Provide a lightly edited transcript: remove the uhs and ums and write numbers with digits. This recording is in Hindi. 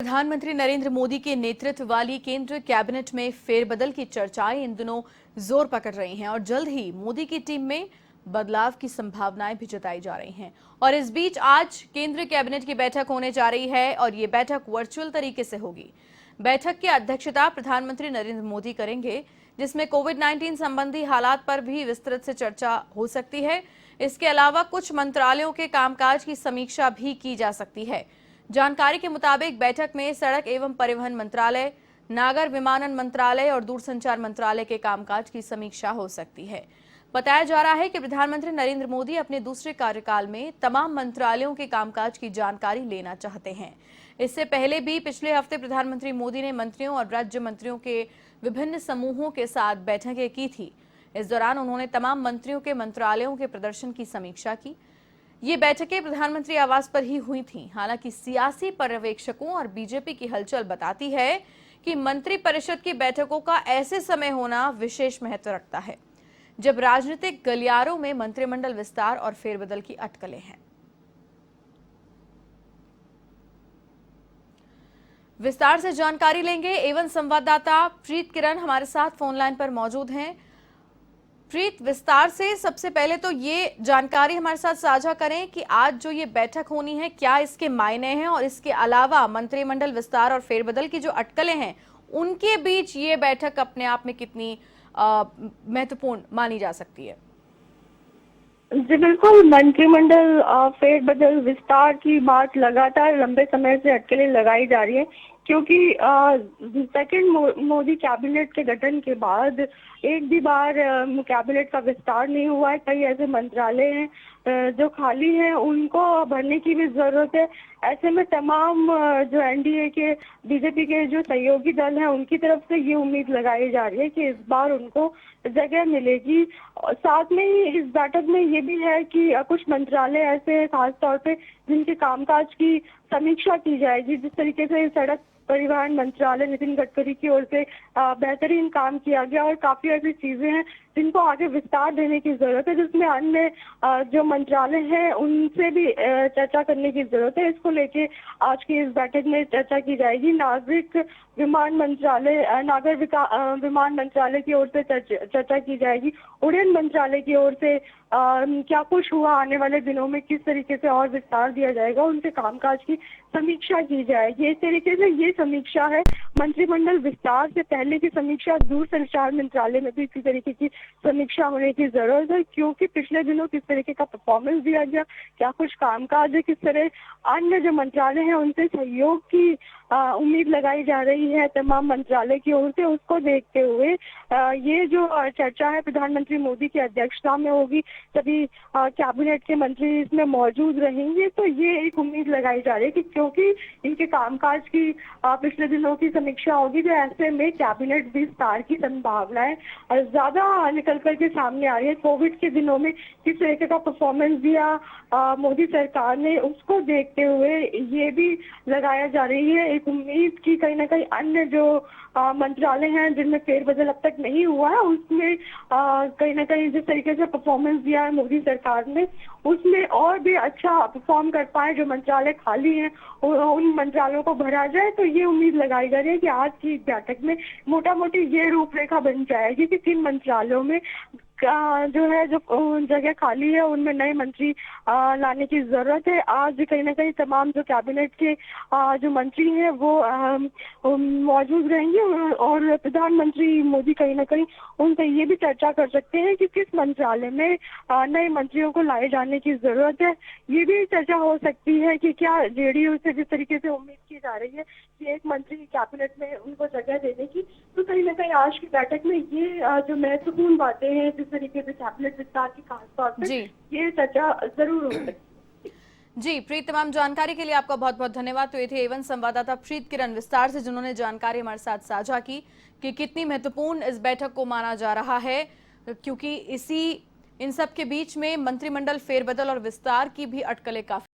प्रधानमंत्री नरेंद्र मोदी के नेतृत्व वाली केंद्रीय कैबिनेट में फेरबदल की चर्चाएं इन दिनों जोर पकड़ रही हैं और जल्द ही मोदी की टीम में बदलाव की संभावनाएं भी जताई जा रही हैं। और इस बीच आज केंद्रीय कैबिनेट की बैठक होने जा रही है और ये बैठक वर्चुअल तरीके से होगी। बैठक की अध्यक्षता प्रधानमंत्री नरेंद्र मोदी करेंगे, जिसमें कोविड-19 संबंधी हालात पर भी विस्तृत से चर्चा हो सकती है। इसके अलावा कुछ मंत्रालयों के कामकाज की समीक्षा भी की जा सकती है। जानकारी के मुताबिक बैठक में सड़क एवं परिवहन मंत्रालय, नागर विमानन मंत्रालय और दूरसंचार मंत्रालय के कामकाज की समीक्षा हो सकती है। बताया जा रहा है कि प्रधानमंत्री नरेंद्र मोदी अपने दूसरे कार्यकाल में तमाम मंत्रालयों के कामकाज की जानकारी लेना चाहते हैं। इससे पहले भी पिछले हफ्ते प्रधानमंत्री मोदी ने मंत्रियों और राज्य मंत्रियों के विभिन्न समूहों के साथ बैठकें की थी। इस दौरान उन्होंने तमाम मंत्रियों के मंत्रालयों के प्रदर्शन की समीक्षा की। ये बैठकें प्रधानमंत्री आवास पर ही हुई थीं। हालांकि सियासी पर्यवेक्षकों और बीजेपी की हलचल बताती है कि मंत्रिपरिषद की बैठकों का ऐसे समय होना विशेष महत्व रखता है जब राजनीतिक गलियारों में मंत्रिमंडल विस्तार और फेरबदल की अटकलें हैं। विस्तार से जानकारी लेंगे एवं संवाददाता प्रीत किरण हमारे साथ फोन लाइन पर मौजूद हैं। प्रीत, विस्तार से सबसे पहले तो ये जानकारी हमारे साथ साझा करें कि आज जो ये बैठक होनी है, क्या इसके मायने हैं और इसके अलावा मंत्रिमंडल विस्तार और फेरबदल की जो अटकलें हैं उनके बीच ये बैठक अपने आप में कितनी महत्वपूर्ण मानी जा सकती है? जी बिल्कुल, मंत्रिमंडल फेरबदल विस्तार की बात लगातार लंबे समय से अटकलें लगाई जा रही है, क्योंकि सेकंड मोदी कैबिनेट के गठन के बाद एक भी बार कैबिनेट का विस्तार नहीं हुआ है। कई ऐसे मंत्रालय हैं जो खाली हैं, उनको भरने की भी जरूरत है। ऐसे में तमाम जो एनडीए के बीजेपी के जो सहयोगी दल हैं उनकी तरफ से ये उम्मीद लगाई जा रही है कि इस बार उनको जगह मिलेगी। साथ में ही इस बैठक में ये भी है कि कुछ मंत्रालय ऐसे हैं खास तौर पे जिनके कामकाज की समीक्षा की जाएगी। जिस तरीके से सड़क परिवहन मंत्रालय नितिन गडकरी की ओर से बेहतरीन काम किया गया और काफी ऐसी चीजें हैं जिनको आगे विस्तार देने की जरूरत है, जिसमें अन्य जो मंत्रालय हैं उनसे भी चर्चा करने की जरूरत है। इसको लेके आज की इस बैठक में चर्चा की जाएगी। नागर विमान मंत्रालय की ओर से चर्चा की जाएगी। उड़ान मंत्रालय की ओर से क्या कुछ हुआ, आने वाले दिनों में किस तरीके से और विस्तार दिया जाएगा, उनके कामकाज की समीक्षा की जाएगी। इस तरीके से ये समीक्षा है। मंत्रिमंडल विस्तार से पहले की समीक्षा दूरसंचार मंत्रालय में भी इसी तरीके की समीक्षा होने की जरूरत है, क्योंकि पिछले दिनों किस तरीके का परफॉर्मेंस दिया गया, क्या कुछ कामकाज है, किस तरह अन्य जो मंत्रालय हैं उनसे सहयोग की उम्मीद लगाई जा रही है तमाम मंत्रालय की ओर से। उसको देखते हुए ये जो चर्चा है प्रधानमंत्री मोदी की अध्यक्षता में होगी। सभी कैबिनेट के मंत्री इसमें मौजूद रहेंगे। तो ये एक उम्मीद लगाई जा रही है कि क्योंकि इनके कामकाज की पिछले दिनों की समीक्षा होगी, तो ऐसे में कैबिनेट विस्तार की संभावनाएं ज्यादा निकल करके सामने आ रही है। कोविड के दिनों में किस तरीके का परफॉर्मेंस दिया मोदी सरकार ने, उसको देखते हुए ये भी लगाया जा रही है एक उम्मीद की कहीं ना कहीं अन्य जो मंत्रालय हैं जिनमें फेरबदल अब तक नहीं हुआ है, उसमें कहीं ना कहीं जिस तरीके से परफॉर्मेंस दिया है मोदी सरकार ने, उसमें और भी अच्छा परफॉर्म कर पाए। जो मंत्रालय खाली हैं उन मंत्रालयों को भरा जाए। तो ये उम्मीद लगाई जा रही है कि आज की बैठक में मोटा मोटी ये रूपरेखा बन जाएगी कि किन मंत्रालयों में जो है जो जगह खाली है उनमें नए मंत्री लाने की जरूरत है। आज कहीं ना कहीं तमाम जो कैबिनेट के जो मंत्री हैं वो मौजूद रहेंगे और प्रधानमंत्री मोदी कहीं ना कहीं उनसे ये भी चर्चा कर सकते हैं कि किस मंत्रालय में नए मंत्रियों को लाए जाने की जरूरत है। ये भी चर्चा हो सकती है कि क्या जेडीयू से जिस तरीके से उम्मीद की जा रही है कि एक मंत्री कैबिनेट में उनको जगह देने की, तो कहीं ना कहीं आज की बैठक में ये जो महत्वपूर्ण बातें हैं जिस तरीके से कैबिनेट विस्तार की खासतौर पर ये चर्चा जरूर हो सकती है। जी प्रीत, तमाम जानकारी के लिए आपका बहुत बहुत धन्यवाद। तो ये थे एवं संवाददाता प्रीत किरण विस्तार से, जिन्होंने जानकारी हमारे साथ साझा की कि कितनी महत्वपूर्ण इस बैठक को माना जा रहा है, क्योंकि इन सब के बीच में मंत्रिमंडल फेरबदल और विस्तार की भी अटकलें काफी